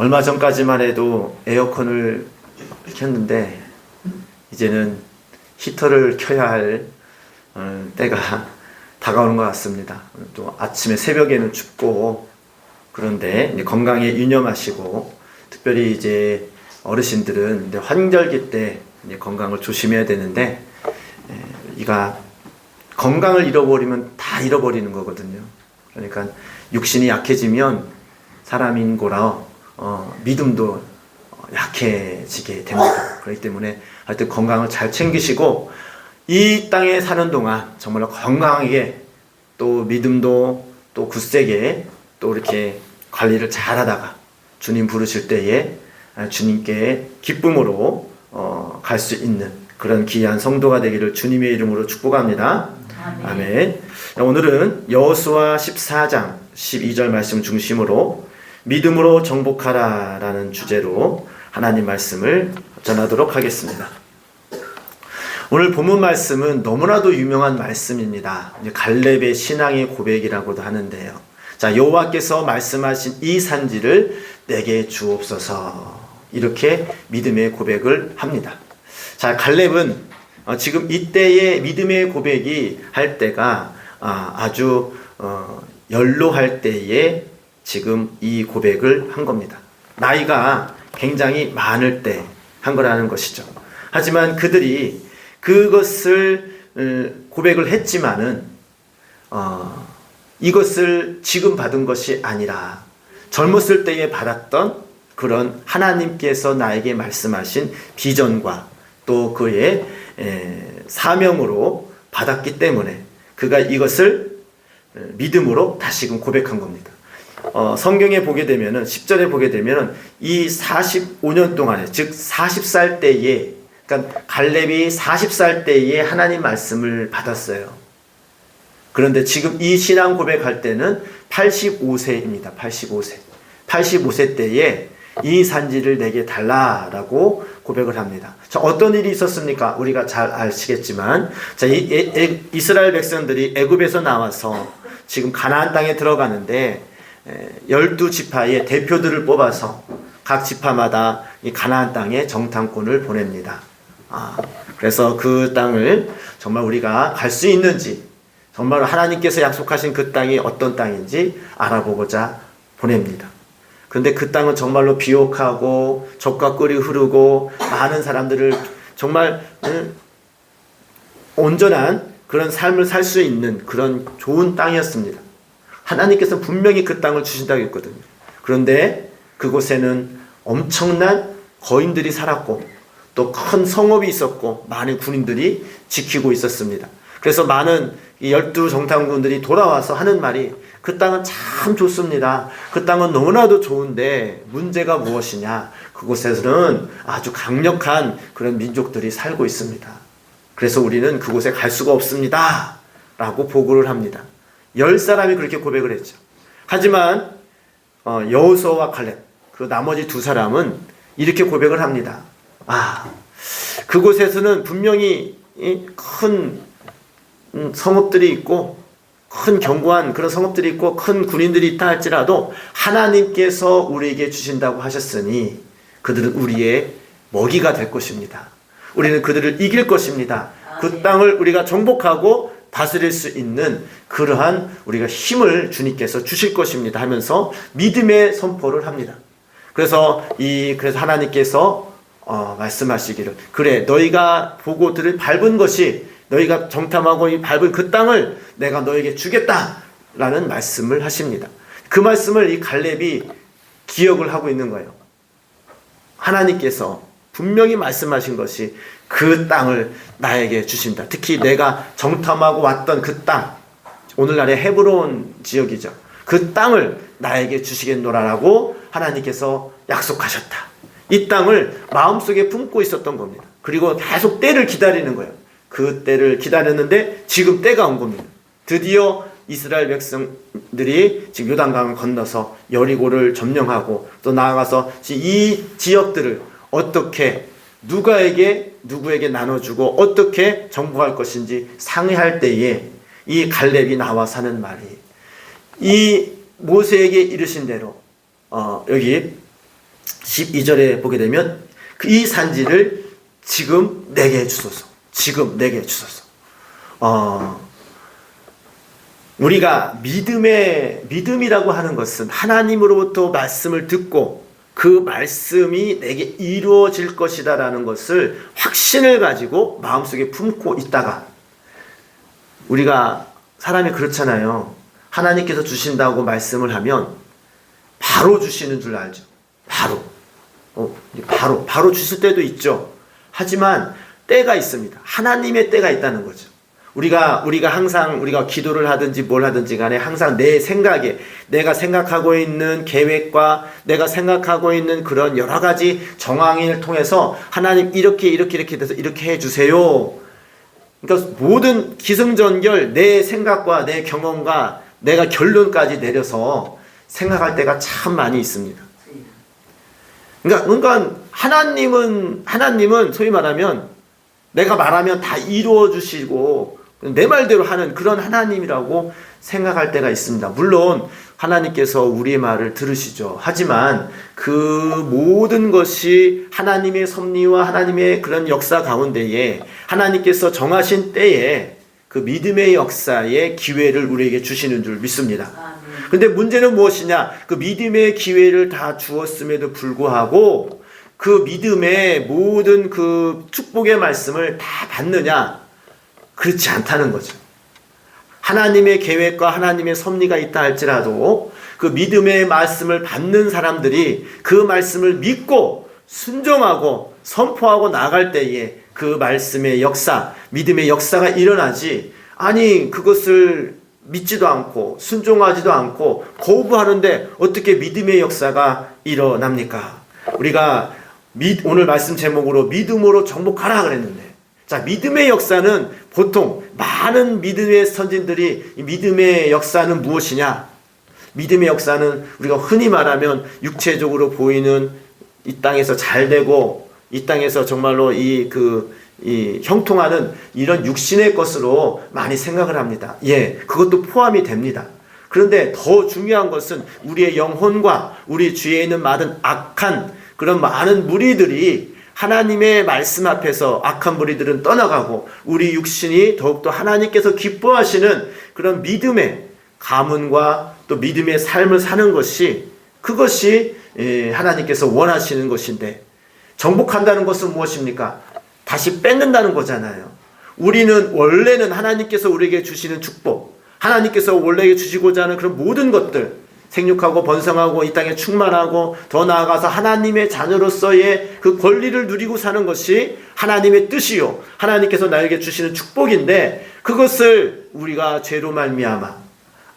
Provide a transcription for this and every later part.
얼마 전까지만 해도 에어컨을 켰는데 이제는 히터를 켜야 할 때가 다가오는 것 같습니다. 또 아침에 새벽에는 춥고 그런데 이제 건강에 유념하시고 특별히 이제 어르신들은 이제 환절기 때 이제 건강을 조심해야 되는데 이가 건강을 잃어버리면 다 잃어버리는 거거든요. 그러니까 육신이 약해지면 사람인고라 믿음도 약해지게 됩니다. 그렇기 때문에 하여튼 건강을 잘 챙기시고 이 땅에 사는 동안 정말로 건강하게 또 믿음도 또 굳세게 또 이렇게 관리를 잘 하다가 주님 부르실 때에 주님께 기쁨으로 갈 수 있는 그런 귀한 성도가 되기를 주님의 이름으로 축복합니다. 아멘. 오늘은 여호수아 14장 12절 말씀 중심으로 믿음으로 정복하라 라는 주제로 하나님 말씀을 전하도록 하겠습니다. 오늘 본문 말씀은 너무나도 유명한 말씀입니다. 갈렙의 신앙의 고백이라고도 하는데요. 자, 여호와께서 말씀하신 이 산지를 내게 주옵소서, 이렇게 믿음의 고백을 합니다. 자, 갈렙은 지금 이때의 믿음의 고백이 할 때가 아주 연로할 때에 지금 이 고백을 한 겁니다. 나이가 굉장히 많을 때 한 거라는 것이죠. 하지만 그들이 그것을 고백을 했지만은 이것을 지금 받은 것이 아니라 젊었을 때에 받았던 그런 하나님께서 나에게 말씀하신 비전과 또 그의 사명으로 받았기 때문에 그가 이것을 믿음으로 다시금 고백한 겁니다. 성경에 보게 되면은 10절에 보게 되면은 이 45년 동안에, 즉 40살 때에, 그러니까 갈렙이 40살 때에 하나님 말씀을 받았어요. 그런데 지금 이 신앙 고백할 때는 85세입니다. 85세 때에 이 산지를 내게 달라라고 고백을 합니다. 자, 어떤 일이 있었습니까? 우리가 잘 아시겠지만, 자, 이스라엘 백성들이 애굽에서 나와서 지금 가나안 땅에 들어가는데 12지파의 대표들을 뽑아서 각 지파마다 이 가나안 땅에 정탐꾼을 보냅니다. 그래서 그 땅을 정말 우리가 갈 수 있는지, 정말 하나님께서 약속하신 그 땅이 어떤 땅인지 알아보고자 보냅니다. 그런데 그 땅은 정말로 비옥하고 젖과 꿀이 흐르고 많은 사람들을 정말 온전한 그런 삶을 살 수 있는 그런 좋은 땅이었습니다. 하나님께서 분명히 그 땅을 주신다고 했거든요. 그런데 그곳에는 엄청난 거인들이 살았고 또 큰 성읍이 있었고 많은 군인들이 지키고 있었습니다. 그래서 많은 이 12정탐꾼들이 돌아와서 하는 말이, 그 땅은 참 좋습니다. 그 땅은 너무나도 좋은데 문제가 무엇이냐? 그곳에서는 아주 강력한 그런 민족들이 살고 있습니다. 그래서 우리는 그곳에 갈 수가 없습니다 라고 보고를 합니다. 10사람이 그렇게 고백을 했죠. 하지만 여호수아와 갈렙, 그 나머지 두 사람은 이렇게 고백을 합니다. 그곳에서는 분명히 큰 성읍들이 있고 큰 견고한 그런 성읍들이 있고 큰 군인들이 있다 할지라도 하나님께서 우리에게 주신다고 하셨으니 그들은 우리의 먹이가 될 것입니다. 우리는 그들을 이길 것입니다. 그 땅을 우리가 정복하고 다스릴 수 있는 그러한 우리가 힘을 주님께서 주실 것입니다 하면서 믿음의 선포를 합니다. 그래서 하나님께서 말씀하시기를, 그래, 너희가 보고 들을 밟은 것이, 너희가 정탐하고 이 밟은 그 땅을 내가 너에게 주겠다라는 말씀을 하십니다. 그 말씀을 이 갈렙이 기억을 하고 있는 거예요. 하나님께서 분명히 말씀하신 것이 그 땅을 나에게 주신다. 특히 내가 정탐하고 왔던 그 땅, 오늘날의 헤브론 지역이죠. 그 땅을 나에게 주시겠노라라고 하나님께서 약속하셨다. 이 땅을 마음속에 품고 있었던 겁니다. 그리고 계속 때를 기다리는 거예요. 그 때를 기다렸는데 지금 때가 온 겁니다. 드디어 이스라엘 백성들이 지금 요단강을 건너서 여리고를 점령하고 또 나아가서 이 지역들을 어떻게 누구에게 나눠주고 어떻게 정복할 것인지 상의할 때에 이 갈렙이 나와서 하는 말이, 이 모세에게 이르신 대로 여기 12절에 보게 되면 이 산지를 지금 내게 주소서. 지금 내게 주소서. 우리가 믿음이라고 하는 것은 하나님으로부터 말씀을 듣고 그 말씀이 내게 이루어질 것이다 라는 것을 확신을 가지고 마음속에 품고 있다가, 우리가 사람이 그렇잖아요. 하나님께서 주신다고 말씀을 하면 바로 주시는 줄 알죠. 바로 주실 때도 있죠. 하지만 때가 있습니다. 하나님의 때가 있다는 거죠. 우리가 항상 우리가 기도를 하든지 뭘 하든지 간에 항상 내 생각에, 내가 생각하고 있는 계획과 내가 생각하고 있는 그런 여러 가지 정황을 통해서 하나님 이렇게 돼서 이렇게 해주세요. 그러니까 모든 기승전결 내 생각과 내 경험과 내가 결론까지 내려서 생각할 때가 참 많이 있습니다. 그러니까 하나님은 소위 말하면 내가 말하면 다 이루어 주시고 내 말대로 하는 그런 하나님이라고 생각할 때가 있습니다. 물론 하나님께서 우리의 말을 들으시죠. 하지만 그 모든 것이 하나님의 섭리와 하나님의 그런 역사 가운데에 하나님께서 정하신 때에 그 믿음의 역사의 기회를 우리에게 주시는 줄 믿습니다. 근데 문제는 무엇이냐? 그 믿음의 기회를 다 주었음에도 불구하고 그 믿음의 모든 그 축복의 말씀을 다 받느냐? 그렇지 않다는 거죠. 하나님의 계획과 하나님의 섭리가 있다 할지라도 그 믿음의 말씀을 받는 사람들이 그 말씀을 믿고 순종하고 선포하고 나갈 때에 그 말씀의 역사, 믿음의 역사가 일어나지, 아니 그것을 믿지도 않고 순종하지도 않고 거부하는데 어떻게 믿음의 역사가 일어납니까? 우리가 오늘 말씀 제목으로 믿음으로 정복하라 그랬는데, 자, 믿음의 역사는 보통 많은 믿음의 선진들이 이 믿음의 역사는 무엇이냐? 믿음의 역사는 우리가 흔히 말하면 육체적으로 보이는 이 땅에서 잘 되고 이 땅에서 정말로 이 형통하는 이런 육신의 것으로 많이 생각을 합니다. 예, 그것도 포함이 됩니다. 그런데 더 중요한 것은 우리의 영혼과 우리 주위에 있는 많은 악한 그런 많은 무리들이 하나님의 말씀 앞에서 악한 무리들은 떠나가고 우리 육신이 더욱더 하나님께서 기뻐하시는 그런 믿음의 가문과 또 믿음의 삶을 사는 것이, 그것이 하나님께서 원하시는 것인데, 정복한다는 것은 무엇입니까? 다시 뺏는다는 거잖아요. 우리는 원래는 하나님께서 우리에게 주시는 축복, 하나님께서 원래 주시고자 하는 그런 모든 것들, 생육하고 번성하고 이 땅에 충만하고 더 나아가서 하나님의 자녀로서의 그 권리를 누리고 사는 것이 하나님의 뜻이요, 하나님께서 나에게 주시는 축복인데, 그것을 우리가 죄로 말미암아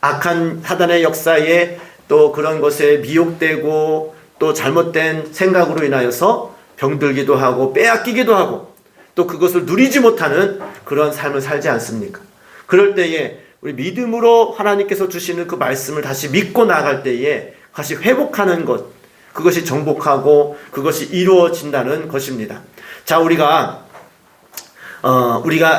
악한 사단의 역사에 또 그런 것에 미혹되고 또 잘못된 생각으로 인하여서 병들기도 하고 빼앗기기도 하고 또 그것을 누리지 못하는 그런 삶을 살지 않습니까? 그럴 때에 우리 믿음으로 하나님께서 주시는 그 말씀을 다시 믿고 나갈 때에 다시 회복하는 것, 그것이 정복하고 그것이 이루어진다는 것입니다. 자, 우리가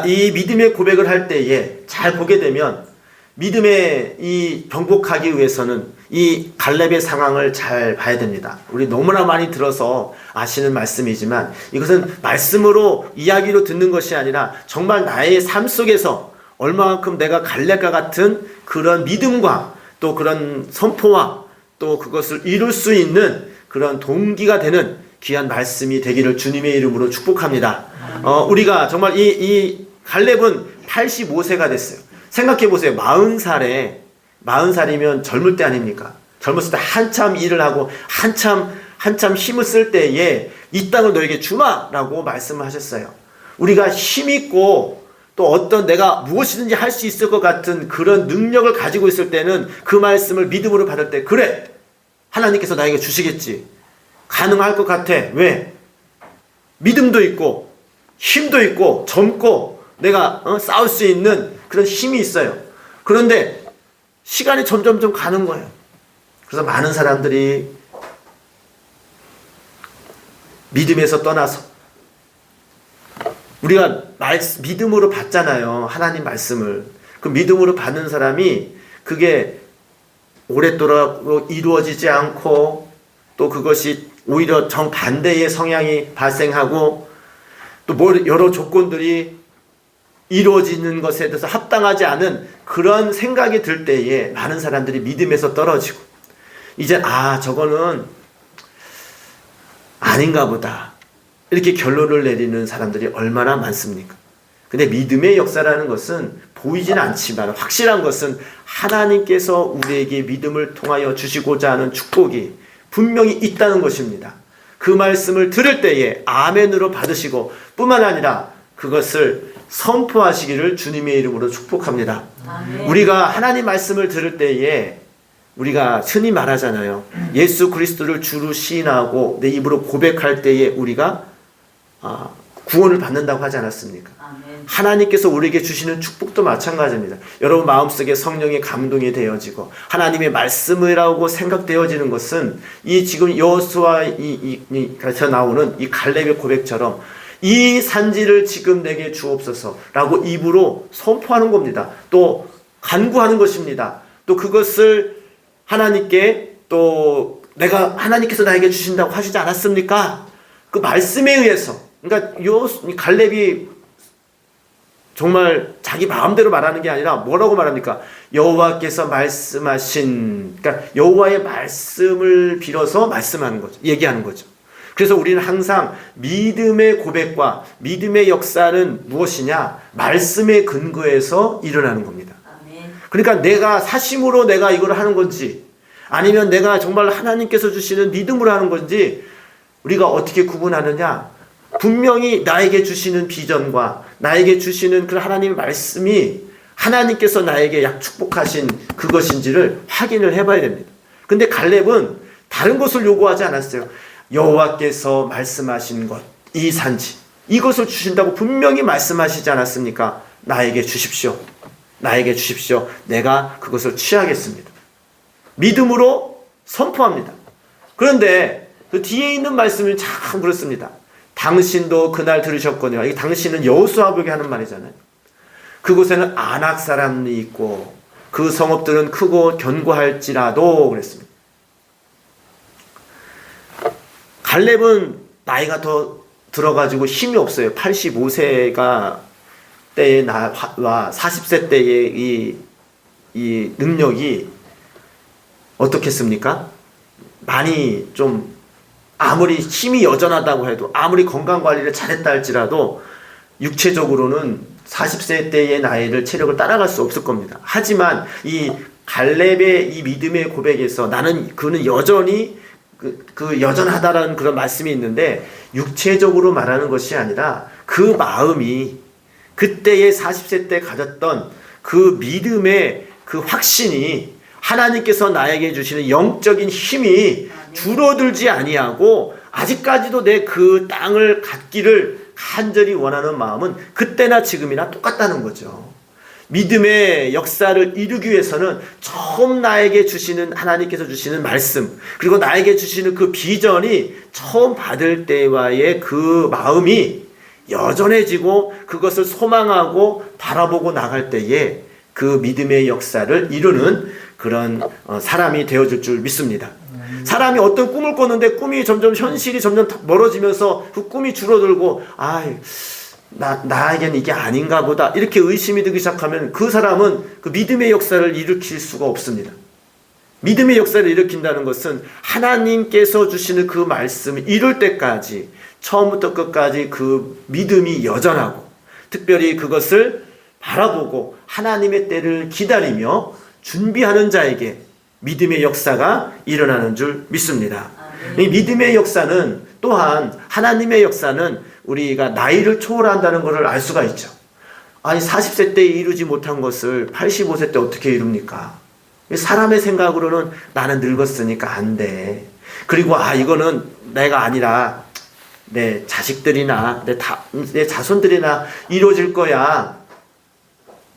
이 믿음의 고백을 할 때에 잘 보게 되면 믿음의 이 정복하기 위해서는 이 갈렙의 상황을 잘 봐야 됩니다. 우리 너무나 많이 들어서 아시는 말씀이지만 이것은 말씀으로 이야기로 듣는 것이 아니라 정말 나의 삶 속에서 얼마만큼 내가 갈렙과 같은 그런 믿음과 또 그런 선포와 또 그것을 이룰 수 있는 그런 동기가 되는 귀한 말씀이 되기를 주님의 이름으로 축복합니다. 우리가 정말 이 갈렙은 85세가 됐어요. 생각해 보세요. 40살이면 젊을 때 아닙니까? 젊었을 때 한참 일을 하고 한참 힘을 쓸 때에 이 땅을 너에게 주마라고 말씀을 하셨어요. 우리가 힘있고 또 어떤 내가 무엇이든지 할 수 있을 것 같은 그런 능력을 가지고 있을 때는 그 말씀을 믿음으로 받을 때, 그래, 하나님께서 나에게 주시겠지, 가능할 것 같아. 왜? 믿음도 있고 힘도 있고 젊고 내가 싸울 수 있는 그런 힘이 있어요. 그런데 시간이 점점 가는 거예요. 그래서 많은 사람들이 믿음에서 떠나서, 우리가 믿음으로 받잖아요. 하나님 말씀을. 그 믿음으로 받는 사람이 그게 오랫도록 이루어지지 않고 또 그것이 오히려 정반대의 성향이 발생하고 또 여러 조건들이 이루어지는 것에 대해서 합당하지 않은 그런 생각이 들 때에 많은 사람들이 믿음에서 떨어지고 이제 저거는 아닌가 보다 이렇게 결론을 내리는 사람들이 얼마나 많습니까? 근데 믿음의 역사라는 것은 보이지는 않지만 확실한 것은 하나님께서 우리에게 믿음을 통하여 주시고자 하는 축복이 분명히 있다는 것입니다. 그 말씀을 들을 때에 아멘으로 받으시고 뿐만 아니라 그것을 선포하시기를 주님의 이름으로 축복합니다. 아멘. 우리가 하나님 말씀을 들을 때에 우리가 흔히 말하잖아요. 예수 그리스도를 주로 시인하고 내 입으로 고백할 때에 우리가 구원을 받는다고 하지 않았습니까? 아멘. 하나님께서 우리에게 주시는 축복도 마찬가지입니다. 여러분 마음속에 성령의 감동이 되어지고 하나님의 말씀이라고 생각되어지는 것은 이 지금 여호수아에서 나오는 이 갈렙의 고백처럼 이 산지를 지금 내게 주옵소서라고 입으로 선포하는 겁니다. 또 간구하는 것입니다. 또 그것을 하나님께 또 내가 하나님께서 나에게 주신다고 하시지 않았습니까? 그 말씀에 의해서 그러니까 갈렙이 정말 자기 마음대로 말하는 게 아니라 뭐라고 말합니까? 여호와께서 말씀하신 그러니까 여호와의 말씀을 빌어서 말씀하는 거죠. 얘기하는 거죠. 그래서 우리는 항상 믿음의 고백과 믿음의 역사는 무엇이냐? 말씀의 근거에서 일어나는 겁니다. 아멘. 그러니까 내가 사심으로 내가 이걸 하는 건지 아니면 내가 정말 하나님께서 주시는 믿음으로 하는 건지 우리가 어떻게 구분하느냐? 분명히 나에게 주시는 비전과 나에게 주시는 그 하나님의 말씀이 하나님께서 나에게 축복하신 그것인지를 확인을 해봐야 됩니다. 근데 갈렙은 다른 것을 요구하지 않았어요. 여호와께서 말씀하신 것, 이 산지 이것을 주신다고 분명히 말씀하시지 않았습니까? 나에게 주십시오. 나에게 주십시오. 내가 그것을 취하겠습니다. 믿음으로 선포합니다. 그런데 그 뒤에 있는 말씀이 참 그렇습니다. 당신도 그날 들으셨거니와 이 당신은 여호수아에게 하는 말이잖아요. 그곳에는 아낙 사람이 있고 그 성읍들은 크고 견고할지라도 그랬습니다. 갈렙은 나이가 더 들어가지고 힘이 없어요. 85세가 때의 나와 40세 때의 이 능력이 어떻겠습니까? 많이 좀 아무리 힘이 여전하다고 해도 아무리 건강관리를 잘했다 할지라도 육체적으로는 40세 때의 나이를 체력을 따라갈 수 없을 겁니다. 하지만 이 갈렙의 이 믿음의 고백에서 그는 여전히 그 여전하다라는 그런 말씀이 있는데 육체적으로 말하는 것이 아니라 그 마음이 그때의 40세 때 가졌던 그 믿음의 그 확신이 하나님께서 나에게 주시는 영적인 힘이 줄어들지 아니하고 아직까지도 내 그 땅을 갖기를 간절히 원하는 마음은 그때나 지금이나 똑같다는 거죠. 믿음의 역사를 이루기 위해서는 처음 나에게 주시는 하나님께서 주시는 말씀 그리고 나에게 주시는 그 비전이 처음 받을 때와의 그 마음이 여전해지고 그것을 소망하고 바라보고 나갈 때에 그 믿음의 역사를 이루는 그런 사람이 되어줄 줄 믿습니다. 사람이 어떤 꿈을 꿨는데 꿈이 점점 현실이 점점 멀어지면서 그 꿈이 줄어들고 나에게는 이게 아닌가 보다 이렇게 의심이 들기 시작하면 그 사람은 그 믿음의 역사를 일으킬 수가 없습니다. 믿음의 역사를 일으킨다는 것은 하나님께서 주시는 그 말씀을 이룰 때까지 처음부터 끝까지 그 믿음이 여전하고 특별히 그것을 바라보고 하나님의 때를 기다리며 준비하는 자에게 믿음의 역사가 일어나는 줄 믿습니다. 이 믿음의 역사는 또한 하나님의 역사는 우리가 나이를 초월한다는 것을 알 수가 있죠. 아니 40세 때 이루지 못한 것을 85세 때 어떻게 이룹니까? 사람의 생각으로는 나는 늙었으니까 안 돼. 그리고 이거는 내가 아니라 내 자식들이나 내 자손들이나 이루어질 거야.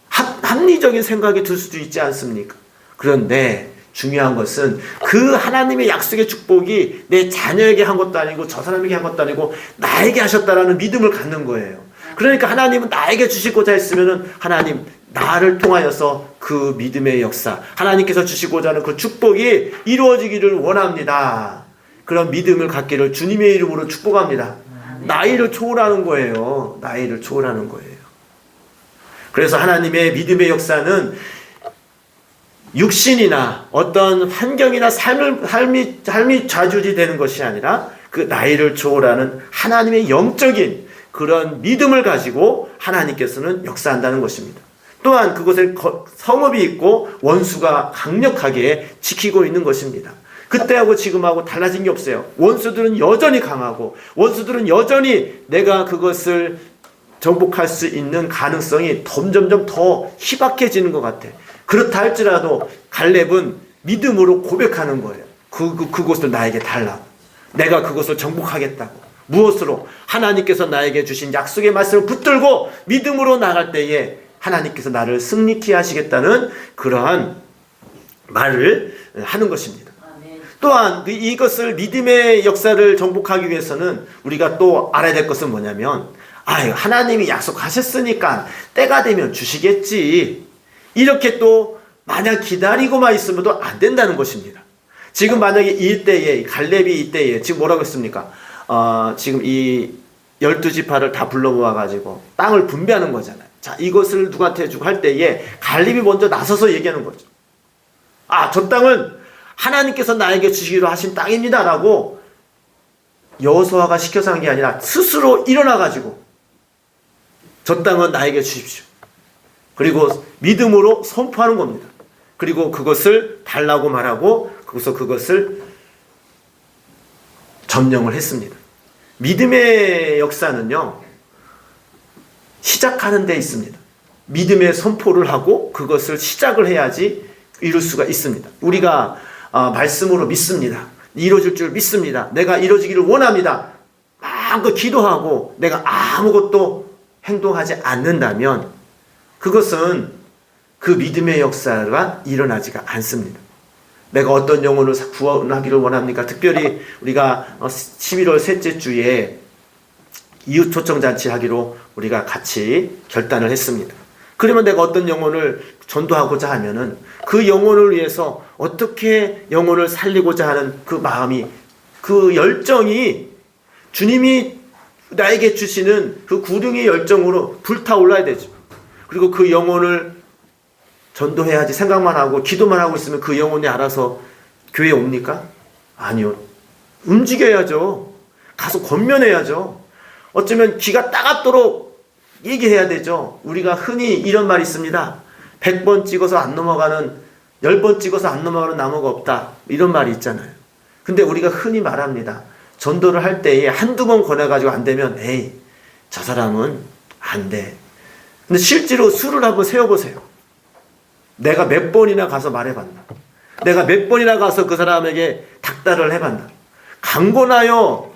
합리적인 생각이 들 수도 있지 않습니까? 그런데 중요한 것은 그 하나님의 약속의 축복이 내 자녀에게 한 것도 아니고 저 사람에게 한 것도 아니고 나에게 하셨다라는 믿음을 갖는 거예요. 그러니까 하나님은 나에게 주시고자 했으면은 하나님 나를 통하여서 그 믿음의 역사 하나님께서 주시고자 하는 그 축복이 이루어지기를 원합니다. 그런 믿음을 갖기를 주님의 이름으로 축복합니다. 나이를 초월하는 거예요. 나이를 초월하는 거예요. 그래서 하나님의 믿음의 역사는 육신이나 어떤 환경이나 삶이 좌지우지 되는 것이 아니라 그 나이를 초월하는 하나님의 영적인 그런 믿음을 가지고 하나님께서는 역사한다는 것입니다. 또한 그것을 성읍이 있고 원수가 강력하게 지키고 있는 것입니다. 그때하고 지금하고 달라진 게 없어요. 원수들은 여전히 강하고 원수들은 여전히 내가 그것을 정복할 수 있는 가능성이 점점점 더 희박해지는 것 같아. 그렇다 할지라도 갈렙은 믿음으로 고백하는 거예요. 그곳을 나에게 달라. 내가 그것을 정복하겠다고. 무엇으로? 하나님께서 나에게 주신 약속의 말씀을 붙들고 믿음으로 나갈 때에 하나님께서 나를 승리케 하시겠다는 그러한 말을 하는 것입니다. 또한 이것을 믿음의 역사를 정복하기 위해서는 우리가 또 알아야 될 것은 뭐냐면 하나님이 약속하셨으니까 때가 되면 주시겠지. 이렇게 또 마냥 기다리고만 있으면 또 안 된다는 것입니다. 지금 만약에 이때에 갈렙이 이때에 지금 뭐라고 했습니까? 지금 이 12지파를 다 불러 모아가지고 땅을 분배하는 거잖아요. 자, 이것을 누구한테 주고 할 때에 갈렙이 먼저 나서서 얘기하는 거죠. 저 땅은 하나님께서 나에게 주시기로 하신 땅입니다 라고 여호수아가 시켜서 한 게 아니라 스스로 일어나가지고 저 땅은 나에게 주십시오. 그리고 믿음으로 선포하는 겁니다. 그리고 그것을 달라고 말하고 거기서 그것을 점령을 했습니다. 믿음의 역사는요, 시작하는 데 있습니다. 믿음의 선포를 하고 그것을 시작을 해야지 이룰 수가 있습니다. 우리가 말씀으로 믿습니다. 이루어질 줄 믿습니다. 내가 이루어지기를 원합니다. 마음껏 기도하고 내가 아무것도 행동하지 않는다면 그것은 그 믿음의 역사가 일어나지가 않습니다. 내가 어떤 영혼을 구원하기를 원합니까? 특별히 우리가 11월 셋째 주에 이웃 초청잔치 하기로 우리가 같이 결단을 했습니다. 그러면 내가 어떤 영혼을 전도하고자 하면은 그 영혼을 위해서 어떻게 영혼을 살리고자 하는 그 마음이, 그 열정이 주님이 나에게 주시는 그 구름의 열정으로 불타올라야 되죠. 그리고 그 영혼을 전도해야지 생각만 하고 기도만 하고 있으면 그 영혼이 알아서 교회에 옵니까? 아니요. 움직여야죠. 가서 권면해야죠. 어쩌면 귀가 따갑도록 얘기해야 되죠. 우리가 흔히 이런 말이 있습니다. 100번 찍어서 안 넘어가는, 10번 찍어서 안 넘어가는 나무가 없다. 이런 말이 있잖아요. 근데 우리가 흔히 말합니다. 전도를 할 때에 한두 번 권해가지고 안 되면 에이, 저 사람은 안 돼. 근데 실제로 수를 한번 세워보세요. 내가 몇 번이나 가서 말해봤나? 내가 몇 번이나 가서 그 사람에게 닥달을 해봤나? 강권하여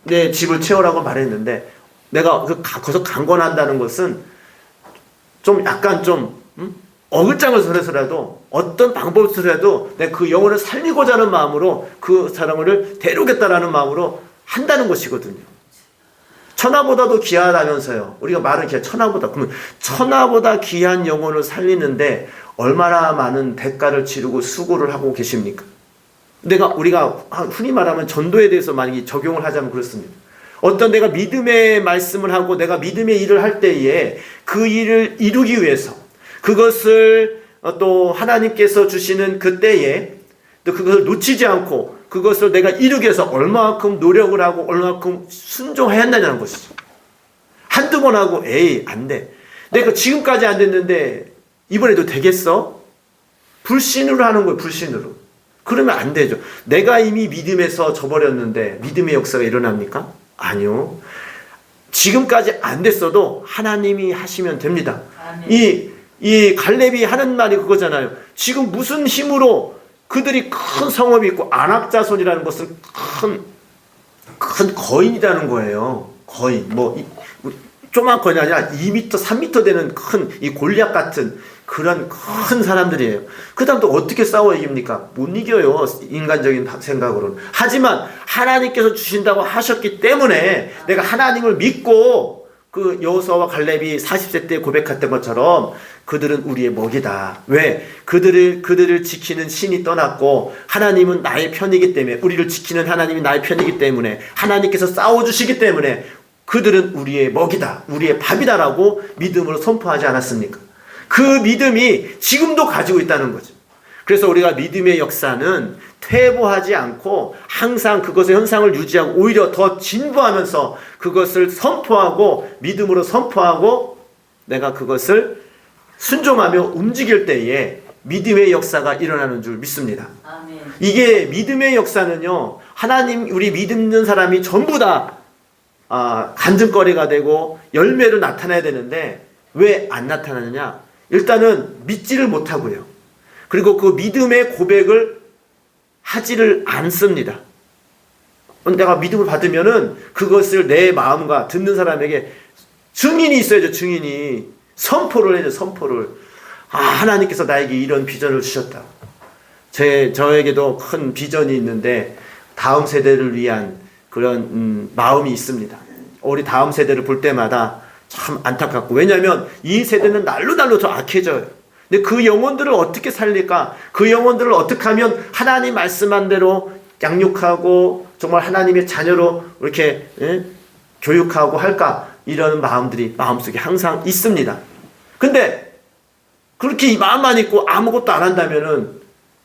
내 집을 채우라고 말했는데 내가 거기서 강권한다는 것은 좀 약간 좀 어글장을 서려서라도 어떤 방법을 서라도 내가 그 영혼을 살리고자 하는 마음으로 그 사람을 데려오겠다라는 마음으로 한다는 것이거든요. 천하보다도 귀하다면서요. 우리가 말은 천하보다. 그러면 천하보다 귀한 영혼을 살리는데 얼마나 많은 대가를 치르고 수고를 하고 계십니까? 우리가 흔히 말하면 전도에 대해서 만약에 적용을 하자면 그렇습니다. 어떤 내가 믿음의 말씀을 하고 내가 믿음의 일을 할 때에 그 일을 이루기 위해서 그것을 또 하나님께서 주시는 그 때에 또 그것을 놓치지 않고 그것을 내가 이루기 위해서 얼마만큼 노력을 하고 얼마만큼 순종해야 한다는 것이죠. 한두 번 하고 에이 안 돼. 내가 지금까지 안 됐는데 이번에도 되겠어? 불신으로 하는 거예요. 불신으로. 그러면 안 되죠. 내가 이미 믿음에서 져버렸는데 믿음의 역사가 일어납니까? 아니요. 지금까지 안 됐어도 하나님이 하시면 됩니다. 이 갈렙이 하는 말이 그거잖아요. 지금 무슨 힘으로 그들이 큰 성읍이 있고 안악자손이라는 것은 큰 거인이라는 거예요. 거인. 조그만 거인이 아니라 2m, 3m 되는 큰 이 골리앗 같은 그런 큰 사람들이에요. 그 다음 또 어떻게 싸워 이깁니까? 못 이겨요. 인간적인 생각으로는. 하지만 하나님께서 주신다고 하셨기 때문에 내가 하나님을 믿고 그 여호수아와 갈렙이 40세 때 고백했던 것처럼 그들은 우리의 먹이다. 왜? 그들을 지키는 신이 떠났고 하나님은 나의 편이기 때문에, 우리를 지키는 하나님이 나의 편이기 때문에, 하나님께서 싸워주시기 때문에 그들은 우리의 먹이다, 우리의 밥이다라고 믿음으로 선포하지 않았습니까? 그 믿음이 지금도 가지고 있다는 거죠. 그래서 우리가 믿음의 역사는 퇴보하지 않고 항상 그것의 현상을 유지하고 오히려 더 진보하면서 그것을 선포하고 믿음으로 선포하고 내가 그것을 순종하며 움직일 때에 믿음의 역사가 일어나는 줄 믿습니다. 아멘. 이게 믿음의 역사는요, 하나님, 우리 믿는 사람이 전부 다 간증거리가 되고 열매로 나타나야 되는데 왜 안 나타나느냐? 일단은 믿지를 못하고요. 그리고 그 믿음의 고백을 하지를 않습니다. 내가 믿음을 받으면은 그것을 내 마음과 듣는 사람에게 증인이 있어야죠. 증인이 선포를 해야죠. 선포를. 하나님께서 나에게 이런 비전을 주셨다. 저에게도 큰 비전이 있는데 다음 세대를 위한 그런 마음이 있습니다. 우리 다음 세대를 볼 때마다 참 안타깝고, 왜냐하면 이 세대는 날로 더 악해져요. 근데 그 영혼들을 어떻게 살릴까? 그 영혼들을 어떻게 하면 하나님 말씀한 대로 양육하고 정말 하나님의 자녀로 이렇게 교육하고 할까? 이런 마음들이 마음속에 항상 있습니다. 근데 그렇게 마음만 있고 아무것도 안 한다면은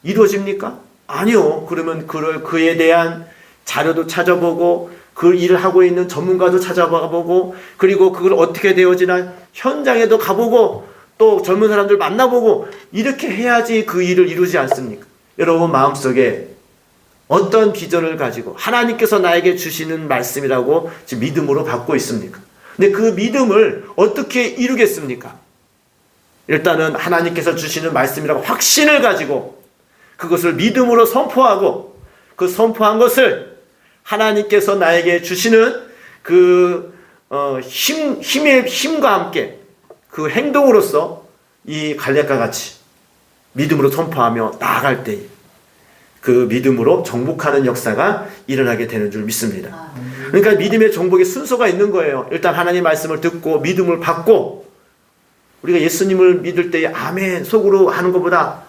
이루어집니까? 아니요. 그러면 그에 대한 자료도 찾아보고 그 일을 하고 있는 전문가도 찾아보고 그리고 그걸 어떻게 되어지나 현장에도 가보고 또 젊은 사람들 만나보고 이렇게 해야지 그 일을 이루지 않습니까? 여러분 마음속에 어떤 비전을 가지고 하나님께서 나에게 주시는 말씀이라고 지금 믿음으로 받고 있습니까? 근데 그 믿음을 어떻게 이루겠습니까? 일단은 하나님께서 주시는 말씀이라고 확신을 가지고 그것을 믿음으로 선포하고 그 선포한 것을 하나님께서 나에게 주시는 힘과 함께 그 행동으로서 이 갈렙과 같이 믿음으로 선포하며 나아갈 때 그 믿음으로 정복하는 역사가 일어나게 되는 줄 믿습니다. 그러니까 믿음의 정복의 순서가 있는 거예요. 일단 하나님 말씀을 듣고 믿음을 받고, 우리가 예수님을 믿을 때에 아멘 속으로 하는 것보다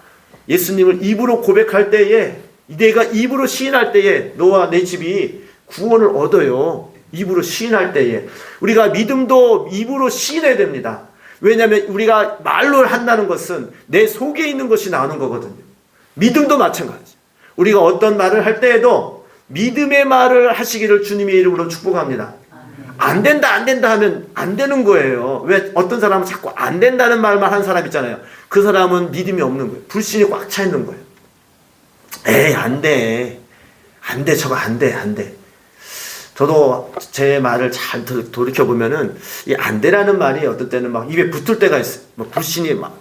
예수님을 입으로 고백할 때에, 내가 입으로 시인할 때에 너와 내 집이 구원을 얻어요. 입으로 시인할 때에 우리가 믿음도 입으로 시인해야 됩니다. 왜냐하면 우리가 말로 한다는 것은 내 속에 있는 것이 나오는 거거든요. 믿음도 마찬가지. 우리가 어떤 말을 할 때에도 믿음의 말을 하시기를 주님의 이름으로 축복합니다. 안 된다 하면 안 되는 거예요. 왜 어떤 사람은 자꾸 안 된다는 말만 하는 사람 있잖아요. 그 사람은 믿음이 없는 거예요. 불신이 꽉 차 있는 거예요. 에이 안 돼. 저거 안 돼. 저도 제 말을 잘 돌이켜보면은 이 안 되라는 말이 어떤 때는 막 입에 붙을 때가 있어요. 막 불신이 막.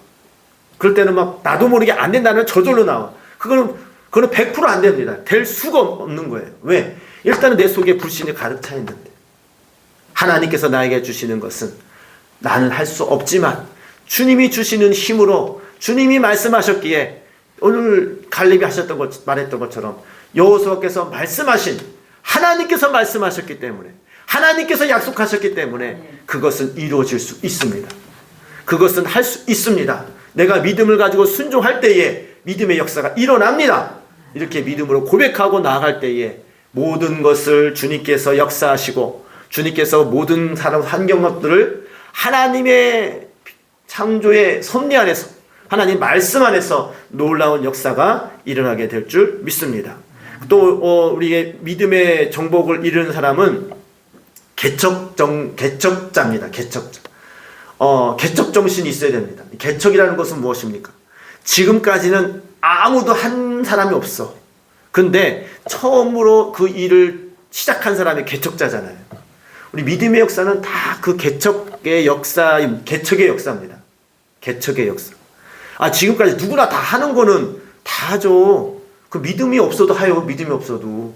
그럴 때는 막 나도 모르게 안 된다는 저절로 나와. 그거는 100% 안 됩니다. 될 수가 없는 거예요. 왜? 일단은 내 속에 불신이 가득 차 있는데. 하나님께서 나에게 주시는 것은 나는 할 수 없지만 주님이 주시는 힘으로 주님이 말씀하셨기에 오늘 갈렙이 말했던 것처럼 여호수아께서 말씀하신 하나님께서 말씀하셨기 때문에 하나님께서 약속하셨기 때문에 그것은 이루어질 수 있습니다. 그것은 할 수 있습니다. 내가 믿음을 가지고 순종할 때에 믿음의 역사가 일어납니다. 이렇게 믿음으로 고백하고 나아갈 때에 모든 것을 주님께서 역사하시고 주님께서 모든 사람 환경들을 하나님의 창조의 섭리 안에서 하나님 말씀 안에서 놀라운 역사가 일어나게 될 줄 믿습니다. 또 우리의 믿음의 정복을 이루는 사람은 개척자입니다. 개척 정신이 있어야 됩니다. 개척이라는 것은 무엇입니까? 지금까지는 아무도 한 사람이 없어. 근데 처음으로 그 일을 시작한 사람이 개척자잖아요. 우리 믿음의 역사는 다 그 개척의 역사입니다. 개척의 역사. 지금까지 누구나 다 하는 거는 다 하죠. 그 믿음이 없어도 하요. 믿음이 없어도.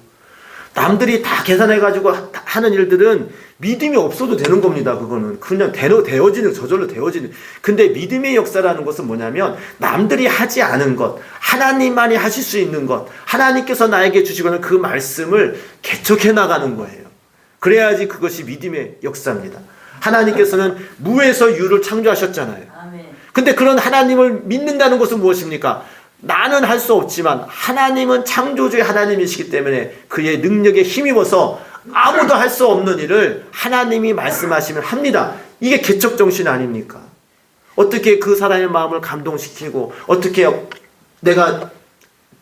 남들이 다 계산해가지고 하는 일들은 믿음이 없어도 되는 겁니다. 그거는 그냥 저절로 되어지는. 근데 믿음의 역사라는 것은 뭐냐면 남들이 하지 않은 것, 하나님만이 하실 수 있는 것, 하나님께서 나에게 주시고는 그 말씀을 개척해 나가는 거예요. 그래야지 그것이 믿음의 역사입니다. 하나님께서는 무에서 유를 창조하셨잖아요. 아멘. 근데 그런 하나님을 믿는다는 것은 무엇입니까? 나는 할 수 없지만 하나님은 창조주의 하나님이시기 때문에 그의 능력에 힘입어서 아무도 할 수 없는 일을 하나님이 말씀하시면 합니다. 이게 개척 정신 아닙니까? 어떻게 그 사람의 마음을 감동시키고 어떻게 내가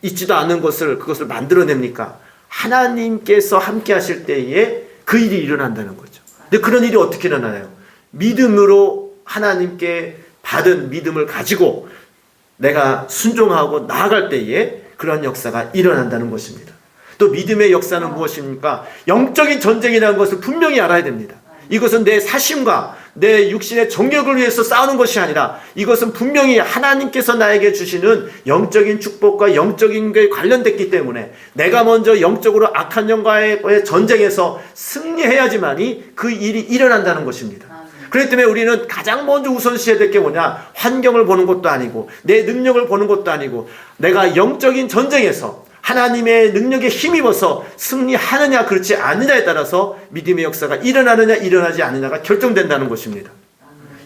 있지도 않은 그것을 만들어냅니까? 하나님께서 함께 하실 때에 그 일이 일어난다는 거죠. 근데 그런 일이 어떻게 일어나요? 믿음으로 하나님께 받은 믿음을 가지고 내가 순종하고 나아갈 때에 그런 역사가 일어난다는 것입니다. 또 믿음의 역사는 무엇입니까? 영적인 전쟁이라는 것을 분명히 알아야 됩니다. 이것은 내 사심과 내 육신의 정력을 위해서 싸우는 것이 아니라 이것은 분명히 하나님께서 나에게 주시는 영적인 축복과 영적인 게 관련됐기 때문에 내가 먼저 영적으로 악한 영과의 전쟁에서 승리해야지만이 그 일이 일어난다는 것입니다. 그렇기 때문에 우리는 가장 먼저 우선시해야 될 게 뭐냐? 환경을 보는 것도 아니고 내 능력을 보는 것도 아니고 내가 영적인 전쟁에서 하나님의 능력에 힘입어서 승리하느냐 그렇지 않느냐에 따라서 믿음의 역사가 일어나느냐 일어나지 않느냐가 결정된다는 것입니다.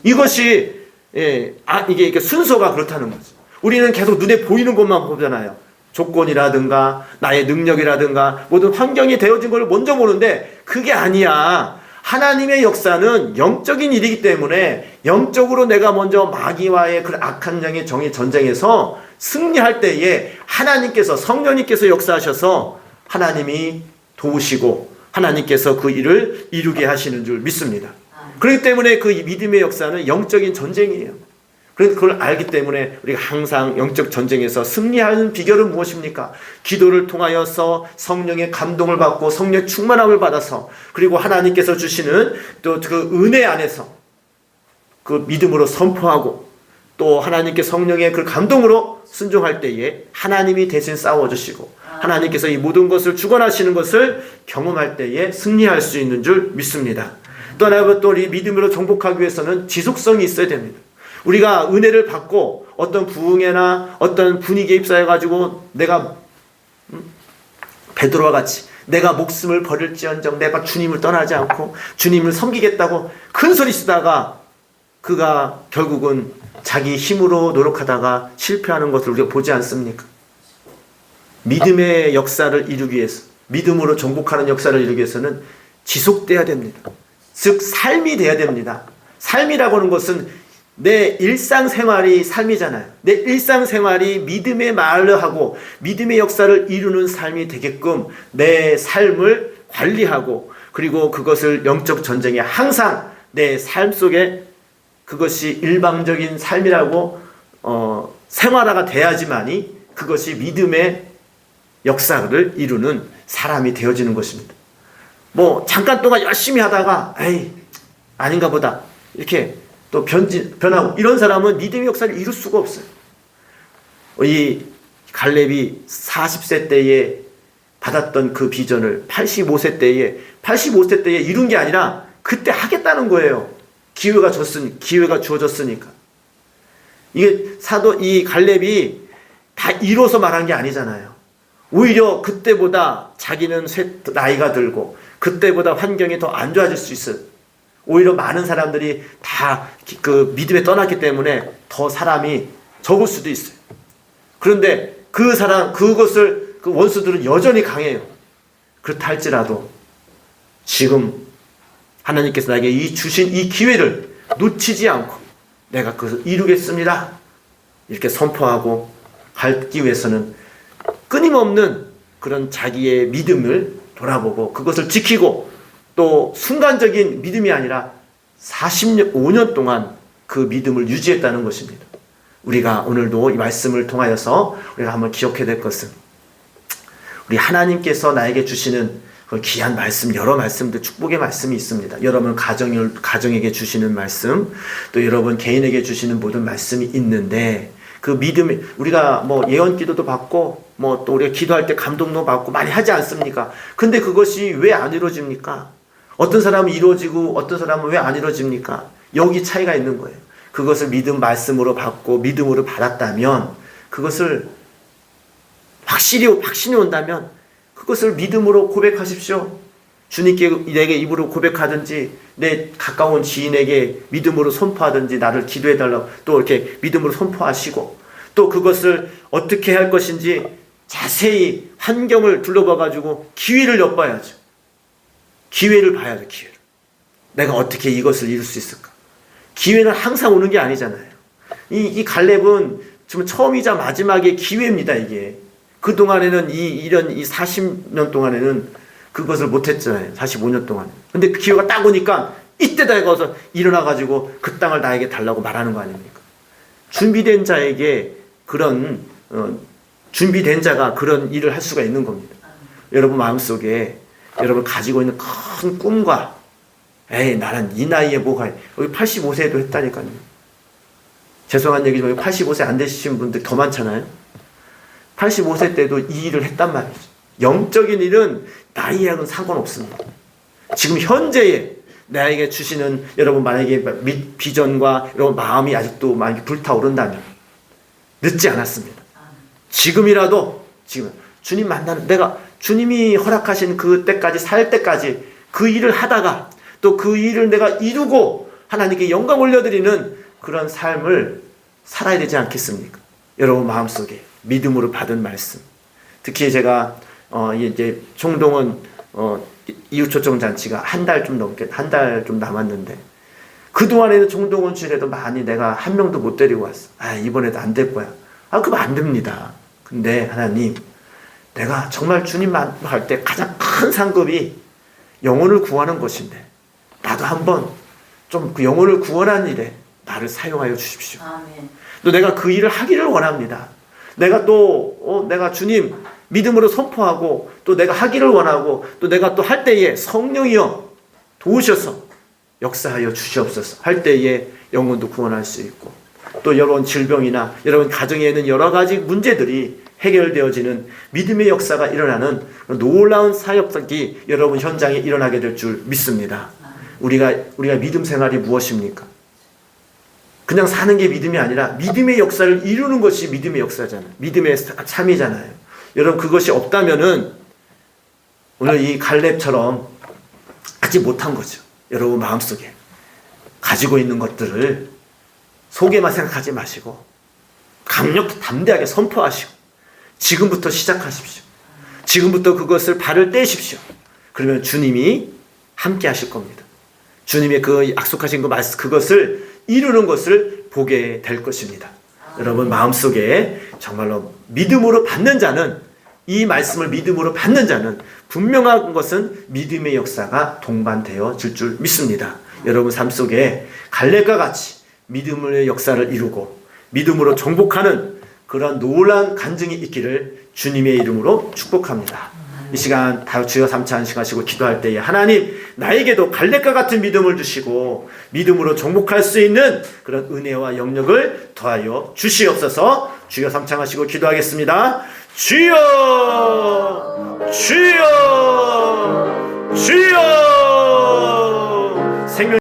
이것이 이게 순서가 그렇다는 거죠. 우리는 계속 눈에 보이는 것만 보잖아요. 조건이라든가 나의 능력이라든가 모든 환경이 되어진 걸 먼저 보는데 그게 아니야. 하나님의 역사는 영적인 일이기 때문에 영적으로 내가 먼저 마귀와의 그 악한 영의 정의 전쟁에서 승리할 때에 하나님께서 성령님께서 역사하셔서 하나님이 도우시고 하나님께서 그 일을 이루게 하시는 줄 믿습니다. 그렇기 때문에 그 믿음의 역사는 영적인 전쟁이에요. 그래서 그걸 알기 때문에 우리가 항상 영적 전쟁에서 승리하는 비결은 무엇입니까? 기도를 통하여서 성령의 감동을 받고 성령의 충만함을 받아서 그리고 하나님께서 주시는 또 그 은혜 안에서 그 믿음으로 선포하고 또 하나님께 성령의 그 감동으로 순종할 때에 하나님이 대신 싸워주시고 하나님께서 이 모든 것을 주관하시는 것을 경험할 때에 승리할 수 있는 줄 믿습니다. 또 하나 또 우리 믿음으로 정복하기 위해서는 지속성이 있어야 됩니다. 우리가 은혜를 받고 어떤 부흥회나 어떤 분위기에 입사해가지고 내가 베드로와 같이 내가 목숨을 버릴지언정 내가 주님을 떠나지 않고 주님을 섬기겠다고 큰 소리 쓰다가 그가 결국은 자기 힘으로 노력하다가 실패하는 것을 우리가 보지 않습니까? 믿음의 역사를 이루기 위해서 믿음으로 정복하는 역사를 이루기 위해서는 지속돼야 됩니다. 즉 삶이 돼야 됩니다. 삶이라고 하는 것은 내 일상생활이 삶이잖아요. 내 일상생활이 믿음의 말을 하고 믿음의 역사를 이루는 삶이 되게끔 내 삶을 관리하고 그리고 그것을 영적 전쟁에 항상 내 삶 속에 그것이 일방적인 삶이라고 생활화가 돼야지만이 그것이 믿음의 역사를 이루는 사람이 되어지는 것입니다. 뭐 잠깐 동안 열심히 하다가 에이 아닌가 보다 이렇게 또 변하고 이런 사람은 믿음의 역사를 이룰 수가 없어요. 이 갈렙이 40세 때에 받았던 그 비전을 85세 때에 이룬 게 아니라 그때 하겠다는 거예요. 기회가 주어졌으니까. 이게 이 갈렙이 다 이뤄서 말한 게 아니잖아요. 오히려 그때보다 자기는 나이가 들고 그때보다 환경이 더 안 좋아질 수 있어요. 오히려 많은 사람들이 다 그 믿음에 떠났기 때문에 더 사람이 적을 수도 있어요. 그런데 그것을 그 원수들은 여전히 강해요. 그렇다 할지라도 지금 하나님께서 나에게 주신 이 기회를 놓치지 않고 내가 그것을 이루겠습니다. 이렇게 선포하고 가기 위해서는 끊임없는 그런 자기의 믿음을 돌아보고 그것을 지키고 또 순간적인 믿음이 아니라 45년 동안 그 믿음을 유지했다는 것입니다. 우리가 오늘도 이 말씀을 통하여서 우리가 한번 기억해야 될 것은 우리 하나님께서 나에게 주시는 그 귀한 말씀, 여러 말씀들, 축복의 말씀이 있습니다. 여러분 가정에게 주시는 말씀, 또 여러분 개인에게 주시는 모든 말씀이 있는데 그 믿음이 우리가 뭐 예언 기도도 받고 뭐 또 우리가 기도할 때 감동도 받고 많이 하지 않습니까? 근데 그것이 왜 안 이루어집니까? 어떤 사람은 이루어지고 어떤 사람은 왜 안 이루어집니까? 여기 차이가 있는 거예요. 그것을 믿음 말씀으로 받고 믿음으로 받았다면 그것을 확신이 온다면 그것을 믿음으로 고백하십시오. 주님께 내게 입으로 고백하든지 내 가까운 지인에게 믿음으로 선포하든지 나를 기도해달라고 또 이렇게 믿음으로 선포하시고 또 그것을 어떻게 할 것인지 자세히 환경을 둘러봐가지고 기회를 엿봐야죠. 기회를 봐야죠. 기회를. 내가 어떻게 이것을 이룰 수 있을까? 기회는 항상 오는 게 아니잖아요. 이 갈렙은 지금 처음이자 마지막의 기회입니다. 이게 그동안에는 이런 40년 동안에는 그것을 못했잖아요. 45년 동안. 근데 그 기회가 딱 오니까 이때다 가서 일어나가지고 그 땅을 나에게 달라고 말하는 거 아닙니까? 준비된 자에게 그런 준비된 자가 그런 일을 할 수가 있는 겁니다. 여러분 마음속에 여러분 가지고 있는 큰 꿈과 에이 나는 이 나이에 뭐가 해. 여기 85세도 했다니까요. 죄송한 얘기지만 85세 안 되신 분들 더 많잖아요. 85세 때도 이 일을 했단 말이죠. 영적인 일은 나이하고는 상관없습니다. 지금 현재에 나에게 주시는 여러분 만약에 비전과 여러분 마음이 아직도 만약에 불타오른다면 늦지 않았습니다. 지금이라도 지금 주님 만나는 내가 주님이 허락하신 그 때까지 살 때까지 그 일을 하다가 또 그 일을 내가 이루고 하나님께 영광 올려드리는 그런 삶을 살아야 되지 않겠습니까? 여러분 마음속에 믿음으로 받은 말씀. 특히 제가 이제 총동원 이웃초청 잔치가 한 달 좀 남았는데 그 동안에는 총동원 주일에도 많이 내가 한 명도 못 데리고 왔어. 이번에도 안 될 거야. 그럼 안 됩니다. 근데 하나님, 내가 정말 주님 만날 때 가장 큰 상급이 영혼을 구하는 것인데 나도 한번 좀 그 영혼을 구원하는 일에 나를 사용하여 주십시오. 아멘. 또 내가 그 일을 하기를 원합니다. 내가 또 내가 주님 믿음으로 선포하고 또 내가 하기를 원하고 또 내가 또 할 때에 성령이여 도우셔서 역사하여 주시옵소서 할 때에 영혼도 구원할 수 있고 또 여러분 질병이나 여러분 가정에 있는 여러 가지 문제들이 해결되어지는 믿음의 역사가 일어나는 놀라운 사역이 여러분 현장에 일어나게 될 줄 믿습니다. 우리가 믿음 생활이 무엇입니까? 그냥 사는 게 믿음이 아니라 믿음의 역사를 이루는 것이 믿음의 역사잖아요. 믿음의 삶이잖아요. 여러분 그것이 없다면은 오늘 이 갈렙처럼 하지 못한 거죠. 여러분 마음속에 가지고 있는 것들을 속에만 생각하지 마시고 강력히 담대하게 선포하시고 지금부터 시작하십시오. 지금부터 그것을 발을 떼십시오. 그러면 주님이 함께 하실 겁니다. 주님의 그 약속하신 그 말씀 그것을 이루는 것을 보게 될 것입니다. 여러분 마음속에 정말로 믿음으로 받는 자는 이 말씀을 믿음으로 받는 자는 분명한 것은 믿음의 역사가 동반되어 질 믿습니다. 여러분 삶 속에 갈렙과 같이 믿음의 역사를 이루고 믿음으로 정복하는 그런 놀라운 간증이 있기를 주님의 이름으로 축복합니다. 이 시간 다 주여 삼차 안식하시고 기도할 때에 하나님 나에게도 갈렙과 같은 믿음을 주시고 믿음으로 정복할 수 있는 그런 은혜와 영역을 더하여 주시옵소서. 주여 삼창하시고 기도하겠습니다. 주여 주여 주여